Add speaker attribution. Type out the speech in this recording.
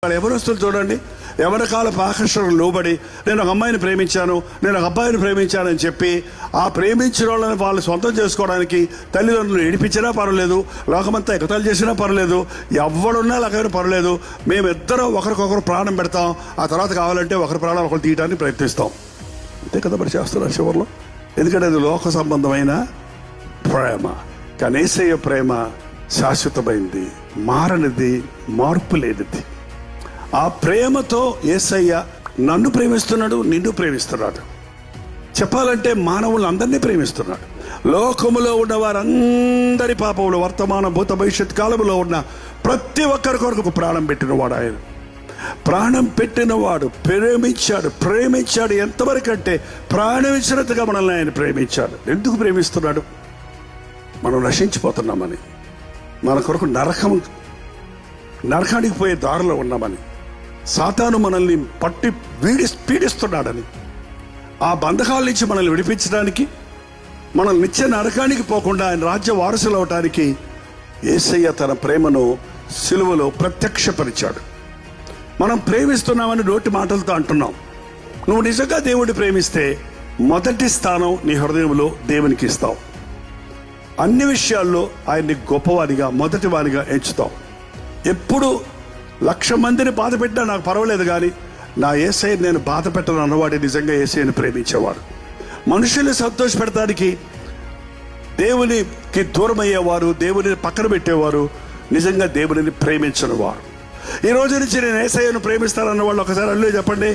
Speaker 1: యవనస్తులు చూడండి, యవనకాలపు ఆకర్షణకు లోబడి నేను ఒక అమ్మాయిని ప్రేమించాను, నేను ఒక అబ్బాయిని ప్రేమించానని చెప్పి ఆ ప్రేమించిన వాళ్ళని వాళ్ళు సొంతం చేసుకోవడానికి తల్లిదండ్రులు ఏడిపించినా పర్వాలేదు, లోకమంతా ఎగతాలు చేసినా పర్వాలేదు, ఎవడున్నా లాగైనా పర్వాలేదు, మేమిద్దరం ఒకరికొకరు ప్రాణం పెడతాం, ఆ తర్వాత కావాలంటే ఒకరి ప్రాణం ఒకరు తీయడానికి ప్రయత్నిస్తాం. అంతే కదా మరి చేస్తున్నారు చివరిలో. ఎందుకంటే అది లోక సంబంధమైన ప్రేమ. కానీ యేసయ్య ప్రేమ శాశ్వతమైంది, మారనిది, మార్పు లేనిది. ఆ ప్రేమతో యేసయ్య నన్ను ప్రేమిస్తున్నాడు, నిన్ను ప్రేమిస్తున్నాడు. చెప్పాలంటే మానవులందరినీ ప్రేమిస్తున్నాడు. లోకములో ఉన్న వారందరి పాపములు, వర్తమాన భూత భవిష్యత్ కాలంలో ఉన్న ప్రతి ఒక్కరి కొరకు ప్రాణం పెట్టినవాడు ఆయన. ప్రాణం పెట్టినవాడు ప్రేమించాడు. ఎంతవరకు అంటే ప్రాణం ఇచ్చినంతగా మనల్ని ఆయన ప్రేమించాడు. ఎందుకు ప్రేమిస్తున్నాడు? మనం నశించిపోతున్నామని, మన కొరకు నరకానికి పోయే దారిలో ఉన్నామని, సాతాను మనల్ని పట్టి పీడిస్తున్నాడని, ఆ బంధకాల నుంచి మనల్ని విడిపించడానికి, మనల్ని నిత్య నరకానికి పోకుండా ఆయన రాజ్య వారసులు అవటానికి యేసయ్య తన ప్రేమను సిలువలో ప్రత్యక్షపరిచాడు. మనం ప్రేమిస్తున్నామని నోటి మాటలతో అంటున్నాం. నువ్వు నిజంగా దేవుడిని ప్రేమిస్తే మొదటి స్థానం నీ హృదయంలో దేవునికి ఇస్తావు. అన్ని విషయాల్లో ఆయన్ని గొప్పవాడిగా, మొదటివాడిగా ఎంచుతావు. ఎప్పుడు 1,00,000 మందిని బాధ పెట్టినా నాకు పర్వాలేదు, కానీ నా యేసయ్యని నేను బాధ పెట్టను అన్నవాడే నిజంగా యేసయ్యని ప్రేమించేవాడు. మనుషుల్ని సంతోషపెడతానికి దేవునికి దూరం అయ్యేవారు, దేవుని పక్కన పెట్టేవారు నిజంగా దేవుడిని ప్రేమించని వారు. ఈ రోజు నుంచి నేను యేసయ్యను ప్రేమిస్తానన్న వాళ్ళు ఒకసారి అల్లు చెప్పండి.